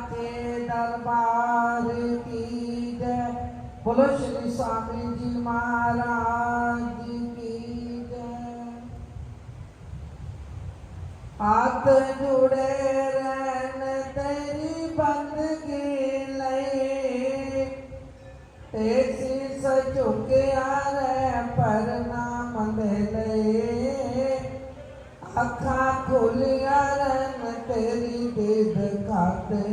साचे दरबार की जय। बोलो श्री स्वामी जी महाराज की जय। हाथ जुड़े रहन तेरी बंदगी लई, शीश झुकिया रे प्रणाम दे ले। अखा खुलिया रन तेरी दीद खाते,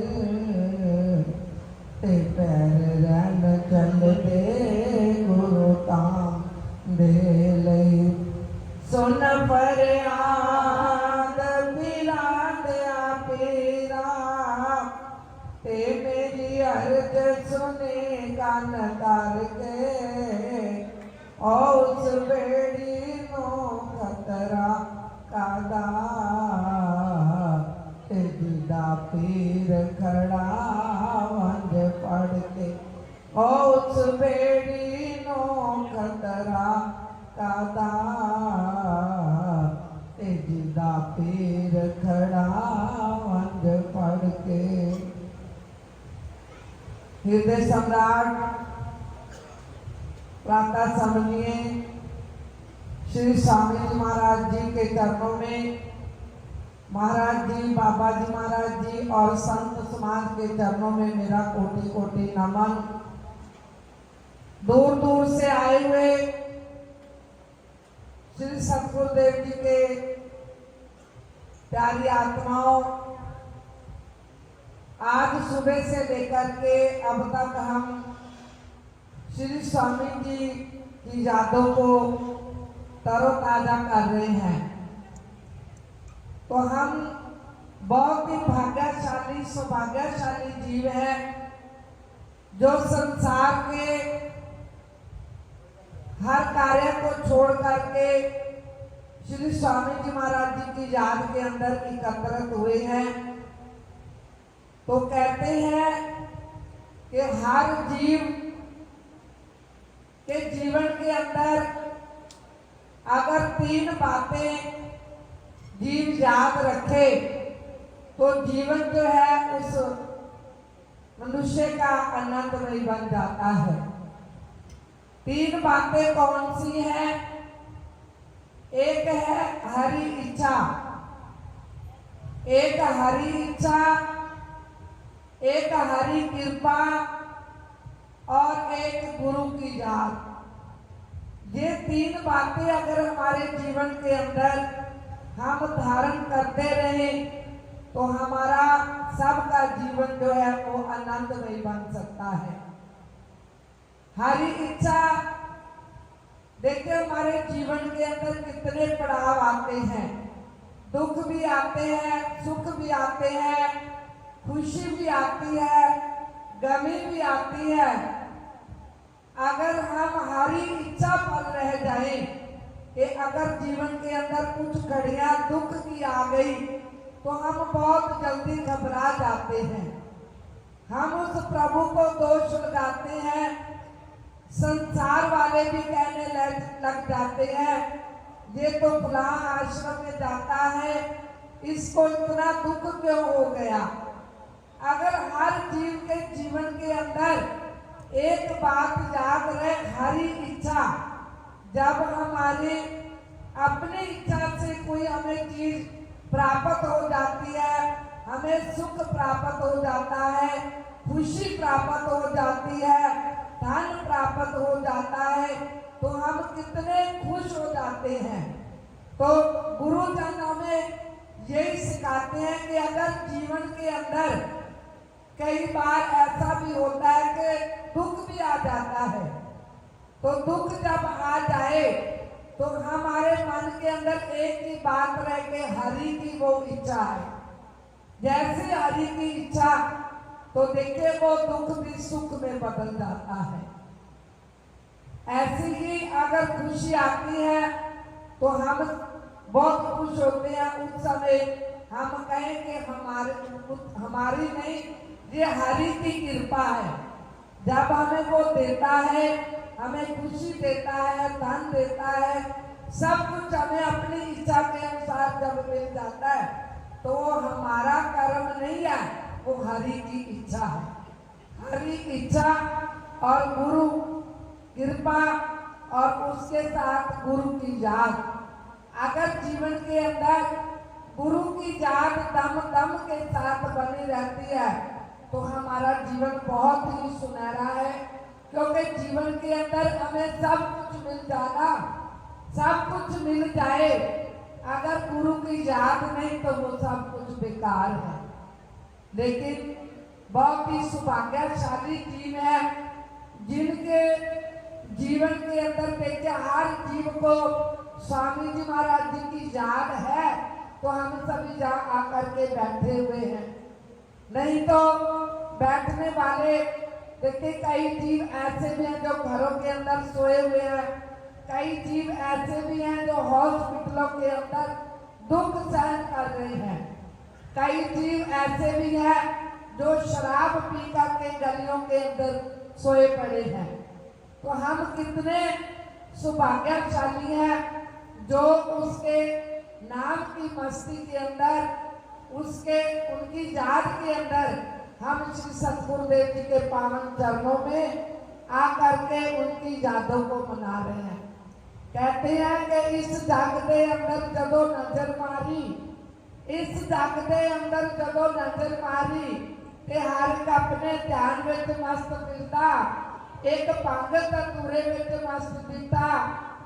ते पैर रन चल दे गुरु ताम दे ले। सुन फरियाद पीरा दया पीरा, ते मेरी अर्ज सुने कान तार के। और उस बेड़ी नो खतरा कादा, जिदा पीर खड़ा वंज पड़ के। और उस बेड़ी नो खतरा कादा, जिदा पीर खड़ा वंज पड़ के। हृदय सम्राट प्रातः समझिए श्री स्वामी जी महाराज जी के चरणों में, महाराज जी, बाबा जी महाराज जी और संत समाज के चरणों में मेरा कोटि कोटि नमन। दूर दूर से आए हुए श्री सतगुरुदेव जी के प्यारी आत्माओं, आज सुबह से लेकर के अब तक हम श्री स्वामी जी की यादों को तरोताजा कर रहे हैं। तो हम बहुत ही भाग्यशाली सौभाग्यशाली जीव हैं जो संसार के हर कार्य को छोड़ करके श्री स्वामी जी महाराज जी की याद के अंदर एकत्रित हुए हैं। तो कहते हैं कि हर जीव के जीवन के अंदर अगर 3 बातें जीव याद रखे तो जीवन जो है उस मनुष्य का आनंदमय बन जाता है। 3 बातें कौन सी हैं? एक है हरि इच्छा, एक हरि इच्छा, एक हरि कृपा और एक गुरु की याद। ये 3 बातें अगर हमारे जीवन के अंदर हम धारण करते रहे तो हमारा सबका जीवन जो है वो आनंदमय बन सकता है। हरि इच्छा, देखिए हमारे जीवन के अंदर कितने पड़ाव आते हैं, दुख भी आते हैं, सुख भी आते हैं, खुशी भी आती है, गमी भी आती है। अगर हम हरी इच्छा पर रह जाएं कि अगर जीवन के अंदर कुछ घड़ियां दुख की आ गई तो हम बहुत जल्दी घबरा जाते हैं। हम उस प्रभु को दोष लगाते हैं, संसार वाले भी कहने लग जाते हैं ये तो फलां आश्रम में जाता है, इसको इतना दुख क्यों हो गया। अगर हर जीव के जीवन के अंदर एक बात याद रहे, हरी इच्छा। जब हमारी अपनी इच्छा से कोई हमें चीज प्राप्त हो जाती है, हमें सुख प्राप्त हो जाता है, खुशी प्राप्त हो जाती है, धन प्राप्त हो जाता है, तो हम कितने खुश हो जाते हैं। तो गुरुजन हमें यही सिखाते हैं कि अगर जीवन के अंदर कई बार ऐसा भी होता है कि दुख भी आ जाता है, तो दुख जब आ जाए तो हमारे मन के अंदर एक ही बात रहे कि हरि की वो इच्छा है। जैसे हरि की इच्छा तो देखिए वो दुख भी सुख में बदल जाता है। ऐसी ही अगर खुशी आती है तो हम बहुत खुश होते हैं। उस समय हम कहें कि हमारी नहीं, ये हरि की कृपा है। जब हमें वो देता है, हमें खुशी देता है, धन देता है, सब कुछ हमें अपनी इच्छा के अनुसार जब मिल जाता है तो हमारा कर्म नहीं है, वो हरि की इच्छा है। हरि इच्छा और गुरु कृपा और उसके साथ गुरु की याद। अगर जीवन के अंदर गुरु की याद दम दम के साथ बनी रहती है तो हमारा जीवन बहुत ही सुनहरा है, क्योंकि जीवन के अंदर हमें सब कुछ मिल जाना, सब कुछ मिल जाए, अगर गुरु की याद नहीं तो वो सब कुछ बेकार है। लेकिन बहुत ही सौभाग्यशाली जीव है जिनके जीवन के अंदर देखिए हर जीव को स्वामी जी महाराज जी की याद है, तो हम सभी जहाँ आकर के बैठे हुए हैं। नहीं तो बैठने वाले देखिए कई जीव ऐसे भी हैं जो घरों के अंदर सोए हुए हैं, कई जीव ऐसे भी हैं जो हॉस्पिटलों के अंदर दुख सहन कर रहे हैं, कई जीव ऐसे भी हैं जो शराब पी करके गलियों के अंदर सोए पड़े हैं। तो हम कितने सौभाग्यशाली हैं जो उसके नाम की मस्ती के अंदर, उसके उनकी याद के अंदर हम श्री सतगुरुदेव जी के पावन चरणों में आकर के उनकी यादों को मना रहे हैं। कहते हैं कि इस जग के अंदर जदों नजर मारी, इस जग के अंदर जदों नजर मारी ते हर एक अपने ध्यान विच मस्त फिरदा, एक पंगत अधूरे विच मस्त दिता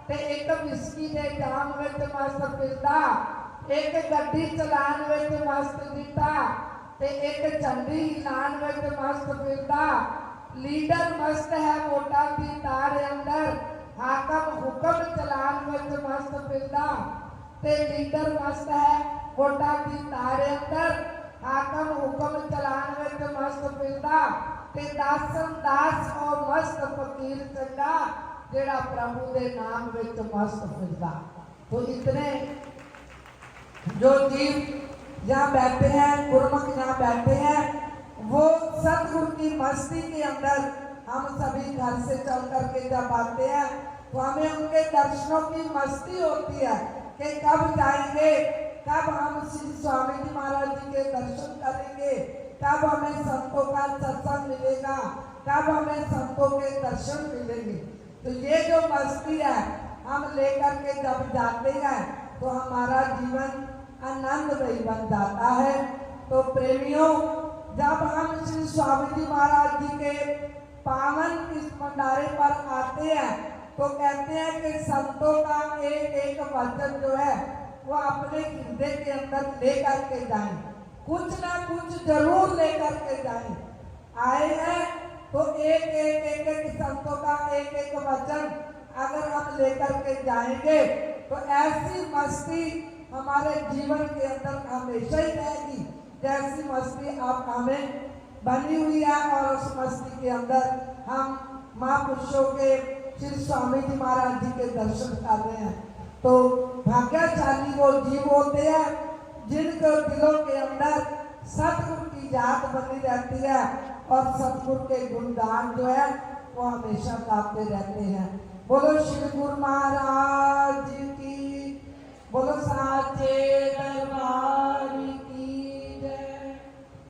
ते एक विस्की दे जाम विच मस्त फिरदा, एक गड्डी चलान विच मस्त दिता ते एक झंडी हिलान विच मस्त फिरदा। लीडर मस्त है वोटां दी तार अंदर, हाकम हुक्म चलान विच मस्त फिरदा ते लीडर मस्त है वोटां दी तार अंदर, हाकम हुक्म चलान विच मस्त फिरदा ते दासन दास और मस्त फकीर चंगा जेड़ा प्रभु दे नाम विच मस्त फिरदा। तो इतने जो जीव यहाँ बैठे हैं, गुरमुख यहाँ बैठे हैं, वो सतगुरु की मस्ती के अंदर हम सभी घर से चल करके जब आते हैं तो हमें उनके दर्शनों की मस्ती होती है कि कब जाएंगे, कब हम श्री स्वामी जी महाराज जी के दर्शन करेंगे, कब हमें संतों का सत्संग मिलेगा, कब हमें संतों के दर्शन मिलेंगे। तो ये जो मस्ती है हम लेकर के जब जाते हैं तो हमारा जीवन आनंदमयी बन जाता है। तो प्रेमियों, जब हम श्री स्वामी जी महाराज जी के पावन इस भंडारे पर आते हैं तो कहते हैं कि संतों का एक एक वचन जो है वो अपने हृदय के अंदर लेकर के जाएं, कुछ ना कुछ जरूर लेकर के जाएं। आए हैं तो एक संतों का एक एक वचन अगर हम लेकर के जाएंगे तो ऐसी मस्ती हमारे जीवन के अंदर हमेशा ही रहेगी जैसी मस्ती आप हमें बनी हुई है। और उस मस्ती के अंदर हम महापुरुषों के श्री स्वामी जी महाराज जी के दर्शन कर रहे हैं। तो भाग्यशाली वो जीव होते हैं जिनके दिलों के अंदर सतगुरु की याद बनी रहती है और सतगुरु के गुणगान जो है वो हमेशा गाते रहते हैं। बोलो श्री गुरु महाराज की, बोलो साचे दरबार